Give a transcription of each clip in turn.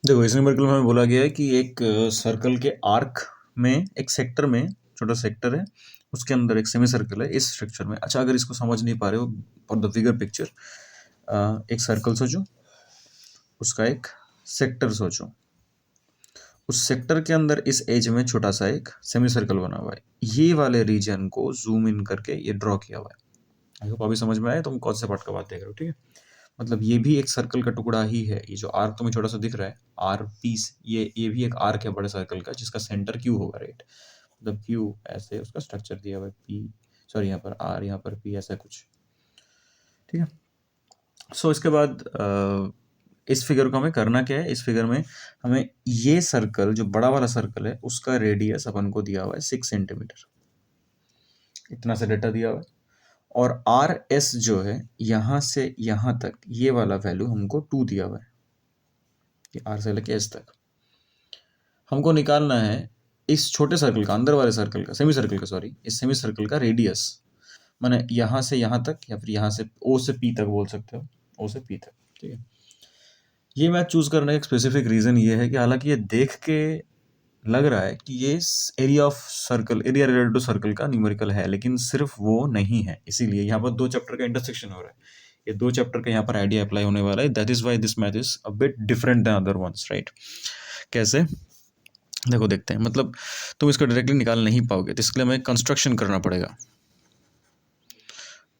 देखो इस न्यूमेरिकल में हमें बोला गया है कि एक सर्कल के आर्क में एक सेक्टर में छोटा सेक्टर है, उसके अंदर एक सेमी सर्कल है इस स्ट्रक्चर में। अच्छा, अगर इसको समझ नहीं पा रहे हो फॉर द फिगर पिक्चर, एक सर्कल सोचो, उसका एक सेक्टर सोचो, उस सेक्टर के अंदर इस एज में छोटा सा एक सेमी सर्कल बना हुआ है। ये वाले रीजन को जूम इन करके ये ड्रॉ किया हुआ है। आई होप अभी समझ में आया तुम कौन से पार्ट का बात देख रहे हो। ठीक है, मतलब ये भी एक सर्कल का टुकड़ा ही है। ये जो आर्क तुम्हें छोटा सा दिख रहा है, आर पीस, ये भी एक आर्क है बड़े सर्कल का, जिसका सेंटर क्यू होगा, राइट। मतलब क्यू ऐसे उसका स्ट्रक्चर दिया हुआ है, पी सॉरी यहाँ पर आर, यहाँ पर पी, ऐसा कुछ। ठीक है, सो इसके बाद इस फिगर को हमें करना क्या है। इस फिगर में हमें ये सर्कल, जो बड़ा वाला सर्कल है, उसका रेडियस अपन को दिया हुआ है 6 सेंटीमीटर, इतना सा डेटा दिया हुआ है। और आर एस जो है यहाँ से यहाँ तक, ये वाला वैल्यू हमको 2 दिया हुआ है, कि आर से लेके एस तक हमको निकालना है इस छोटे सर्कल का, अंदर वाले सर्कल का, सेमी सर्कल का, सॉरी, इस सेमी सर्कल का रेडियस, माने यहाँ से यहाँ तक, या फिर यहाँ से ओ से पी तक बोल सकते हो, ओ से पी तक। ठीक है, ये मैथ चूज करने का एक स्पेसिफिक रीजन ये है कि हालांकि ये देख के लग रहा है कि ये area of circle, area related to circle का न्यूमेरिकल है, लेकिन सिर्फ वो नहीं है। इसीलिए यहाँ पर 2 चैप्टर का इंटरसेक्शन हो रहा है, ये 2 चैप्टर का यहाँ पर आइडिया अप्लाई होने वाला है। That is why this math is a bit different than other ones, right. कैसे, देखो देखते हैं। मतलब तुम इसको डायरेक्टली निकाल नहीं पाओगे, तो इसके लिए हमें कंस्ट्रक्शन करना पड़ेगा।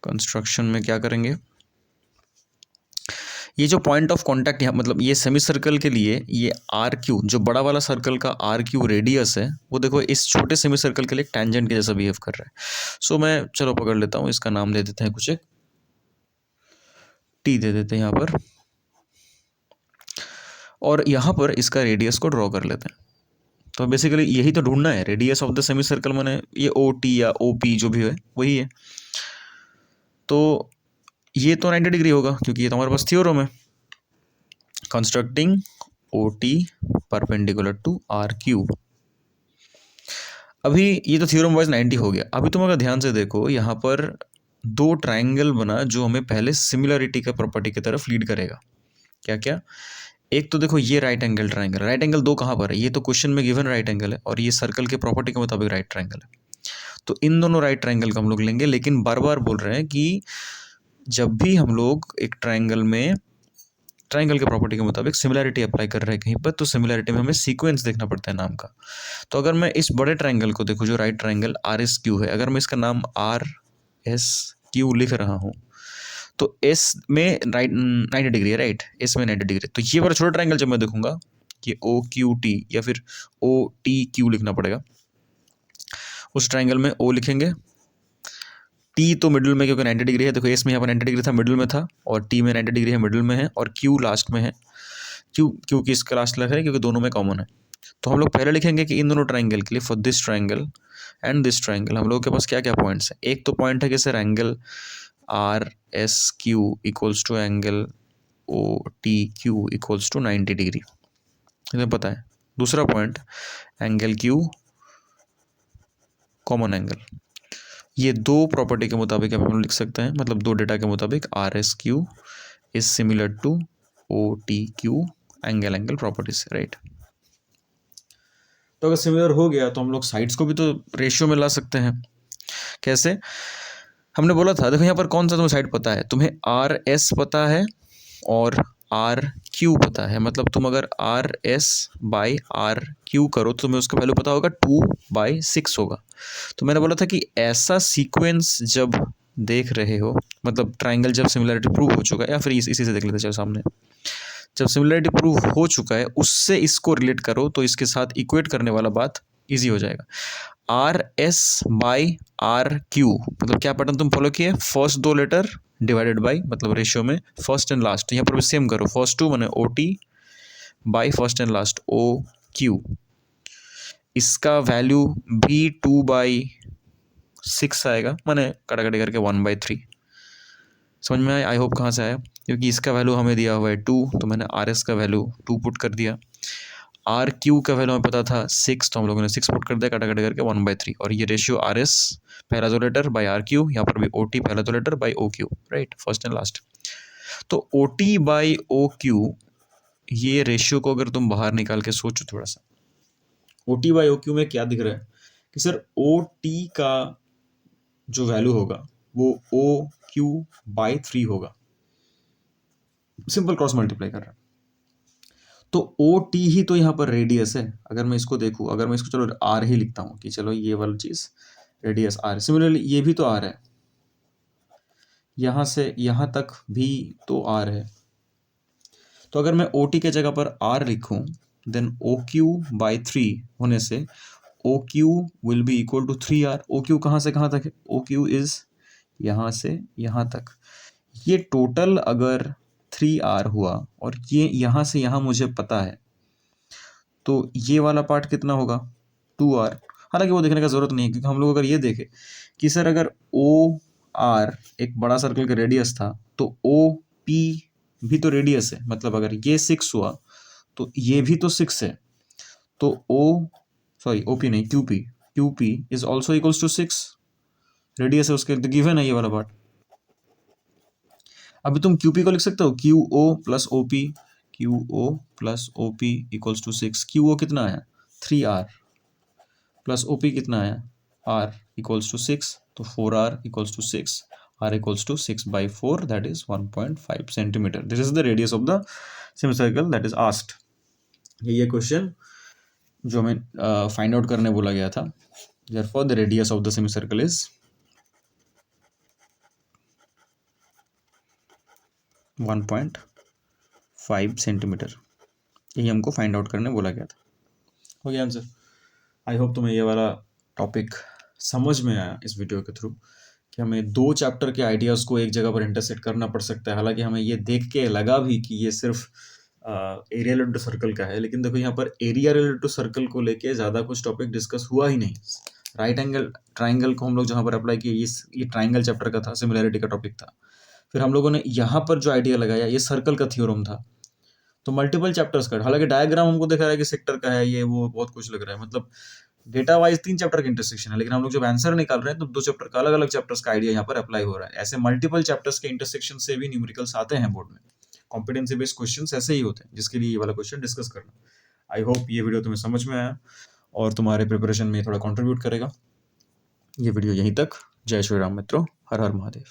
कंस्ट्रक्शन में क्या करेंगे, ये जो पॉइंट ऑफ कांटेक्ट यहाँ, मतलब ये सेमी सर्कल के लिए ये आर क्यू, जो बड़ा वाला सर्कल का आर क्यू रेडियस है, वो देखो इस छोटे सेमी सर्कल के लिए टैंजेंट के जैसा बिहेव कर रहा है। सो मैं चलो पकड़ लेता हूँ, इसका नाम दे देते हैं कुछ, एक टी दे देते हैं यहाँ पर, और यहाँ पर इसका रेडियस को ड्रॉ कर लेते हैं। तो बेसिकली यही तो ढूंढना है, radius of the semi circle, मैंने ये ओ टी या ओ पी जो भी है वही है। तो ये तो 90 डिग्री होगा, क्योंकि ये तो हमारे पास थ्योरम है, constructing O T perpendicular to R Q. अभी ये तो थ्योरम वाइज 90 हो गया। अभी तुम अगर ध्यान से देखो, यहाँ पर 2 ट्राइंगल बना, जो हमें पहले सिमिलरिटी का प्रॉपर्टी की तरफ लीड करेगा। क्या क्या, एक तो देखो ये right angle triangle, right angle 2 कहाँ पर है, ये तो क्वेश्चन में गिवन राइट एंगल है, और ये सर्कल के प्रॉपर्टी के मुताबिक राइट ट्राइंगल है। तो इन दोनों राइट ट्राइंगल को हम लोग लेंगे, लेकिन बार बार बोल रहे हैं कि जब भी हम लोग एक ट्राइंगल में ट्राइंगल के प्रॉपर्टी के मुताबिक सिमिलरिटी अप्लाई कर रहे हैं कहीं पर, तो सिमिलरिटी में हमें सीक्वेंस देखना पड़ता है नाम का। तो अगर मैं इस बड़े ट्राइंगल को देखो, जो right triangle are S Q है, अगर मैं इसका नाम आर एस क्यू लिख रहा हूँ, तो एस में राइट 90 डिग्री है, राइट, एस में 90 डिग्री। तो ये वाला छोटा ट्राइंगल जब मैं देखूंगा कि ओ क्यू टी, या फिर ओ टी क्यू लिखना पड़ेगा, उस ट्राइंगल में ओ लिखेंगे, टी तो मिडिल में, क्योंकि 90 डिग्री है। देखो एस में यहाँ पर 90 डिग्री था, मिडिल में था, और टी में 90 डिग्री है, मिडिल में है, और क्यू लास्ट में है। क्यू क्योंकि इसका लास्ट लग है, क्योंकि दोनों में कॉमन है। तो हम लोग पहले लिखेंगे कि इन दोनों ट्राइंगल के लिए, for this triangle and this triangle, हम लोग के पास क्या क्या पॉइंट्स है। एक तो पॉइंट है कि sir angle R S Q equals to angle O T Q equals to 90 degree, इन्हें पता है। दूसरा point, angle Q common angle. ये 2 प्रॉपर्टी के मुताबिक हम लोग लिख सकते हैं, मतलब 2 डेटा के मुताबिक R S Q is similar to O T Q, angle properties, right. तो अगर सिमिलर हो गया तो हम लोग साइड्स को भी तो रेशियो में ला सकते हैं। कैसे, हमने बोला था, देखो यहाँ पर कौन सा तुम्हें साइड पता है, तुम्हें आर एस पता है और आर क्यू पता है। मतलब तुम अगर R S by R Q करो तो तुम्हें उसका वैल्यू पता होगा 2/6 होगा। तो मैंने बोला था कि ऐसा सीक्वेंस जब देख रहे हो, मतलब ट्राइंगल जब सिमिलरिटी प्रूव हो चुका है, या फिर इसी से देख लेते चलो सामने, जब सिमिलरिटी प्रूव हो चुका है उससे इसको रिलेट करो, तो इसके साथ इक्वेट करने वाला बात ईजी हो जाएगा। R S by R Q, मतलब क्या पैटर्न तुम फॉलो किए, फर्स्ट 2 लेटर डिवाइडेड बाई, मतलब रेशियो में फर्स्ट एंड लास्ट। यहाँ पर भी सेम करो, फर्स्ट 2 मैंने O T by first and last O Q, इसका वैल्यू भी 2/6 आएगा, मैंने कटाकटी करके 1/3। समझ में आया, आई होप। कहाँ से आया, क्योंकि इसका वैल्यू हमें दिया हुआ है 2, तो मैंने आर एस का वैल्यू 2 पुट कर दिया। आर क्यू का वैल्यू हमें पता था 6, तो हम लोगों ने 6 पुट कर दिया, कटाकटी करके 1/3। और ये रेशियो आर एस पहला 2 लेटर बाई आर क्यू, यहाँ पर भी ओ टी पहला 2 letter by O Q, right, first and last. तो O T by O Q ये रेशियो को अगर तुम बाहर निकाल के सोचो थोड़ा सा, OT बाई OQ में क्या दिख रहा है कि सर OT का जो वैल्यू होगा वो OQ बाई 3 होगा, सिंपल क्रॉस मल्टीप्लाई कर रहा है। तो OT ही तो यहाँ पर रेडियस है। अगर मैं इसको देखूँ, अगर मैं इसको चलो R ही लिखता हूँ कि चलो ये वाला चीज़ रेडियस R, सिमिलरली ये भी तो R है, यहाँ से यहाँ तक भी तो R है। तो अगर मैं OT के जगह पर R लिखूँ देन OQ बाई 3 होने से OQ will be equal to 3R। OQ कहाँ से कहाँ तक है? OQ इज यहाँ से यहाँ तक। ये टोटल अगर 3R हुआ और ये यहाँ से यहाँ मुझे पता है, तो ये वाला पार्ट कितना होगा? 2R। हालांकि वो देखने का जरूरत नहीं है, क्योंकि हम लोग अगर ये देखें कि सर अगर OR एक बड़ा सर्कल का रेडियस था तो OP भी तो रेडियस है, मतलब अगर ये 6 हुआ तो ये भी तो 6 है। तो OP नहीं, QP is also equals to 6, radius है उसके, तो गिवन है ये वाला पार्ट। अभी तुम QP को लिख सकते हो QO plus OP, QO plus OP equals to 6। QO कितना आया? 3R प्लस OP कितना आया? R इक्वल्स टू 6, तो 4R equals to 6, R equals to 6 by 4, that is 1.5 centimetre. This is the radius of the semicircle that is asked. ये question जो हमें find out करने बोला गया था। Therefore the radius of the semicircle is 1.5 centimetre. यही हमको find out करने बोला गया था। हो गया आंसर। आई होप तुम्हें ये वाला टॉपिक समझ में आया इस वीडियो के थ्रू, कि हमें 2 चैप्टर के आइडियाज़ को एक जगह पर इंटरसेक्ट करना पड़ सकता है। हालांकि हमें ये देख के लगा भी कि ये सिर्फ एरिया रिलेटेड टू सर्कल का है, लेकिन देखो यहाँ पर एरिया रिलेटेड टू सर्कल को लेके ज़्यादा कुछ टॉपिक डिस्कस हुआ ही नहीं। राइट एंगल ट्राइंगल को हम लोग जहाँ पर अप्लाई किए, ये ट्राइंगल चैप्टर का था, सिमिलैरिटी का टॉपिक था। फिर हम लोगों ने यहाँ पर जो आइडिया लगाया ये सर्कल का थ्योरम था। तो मल्टीपल चैप्टर्स का, हालांकि डायग्राम हमको दिखा रहा है कि सेक्टर का है, ये वो बहुत कुछ लग रहा है, मतलब डेटा वाइज 3 चैप्टर का इंटरसेक्शन है, लेकिन हम लोग जब आंसर निकाल रहे हैं तो 2 चैप्टर का, अलग अलग चैप्टर्स का आइडिया यहाँ पर अप्लाई हो रहा है। ऐसे मल्टीपल चैप्टर्स के इंटरसेक्शन से भी न्यूमेरिकल्स आते हैं बोर्ड में। कॉम्पिटेंसी बेस्ड क्वेश्चंस ऐसे ही होते हैं, जिसके लिए ये वाला क्वेश्चन डिस्कस करना। आई होप ये वीडियो तुम्हें समझ में आया और तुम्हारे प्रिपरेशन में थोड़ा कंट्रीब्यूट करेगा। ये वीडियो यहीं तक। जय श्री राम मित्रों, हर हर महादेव।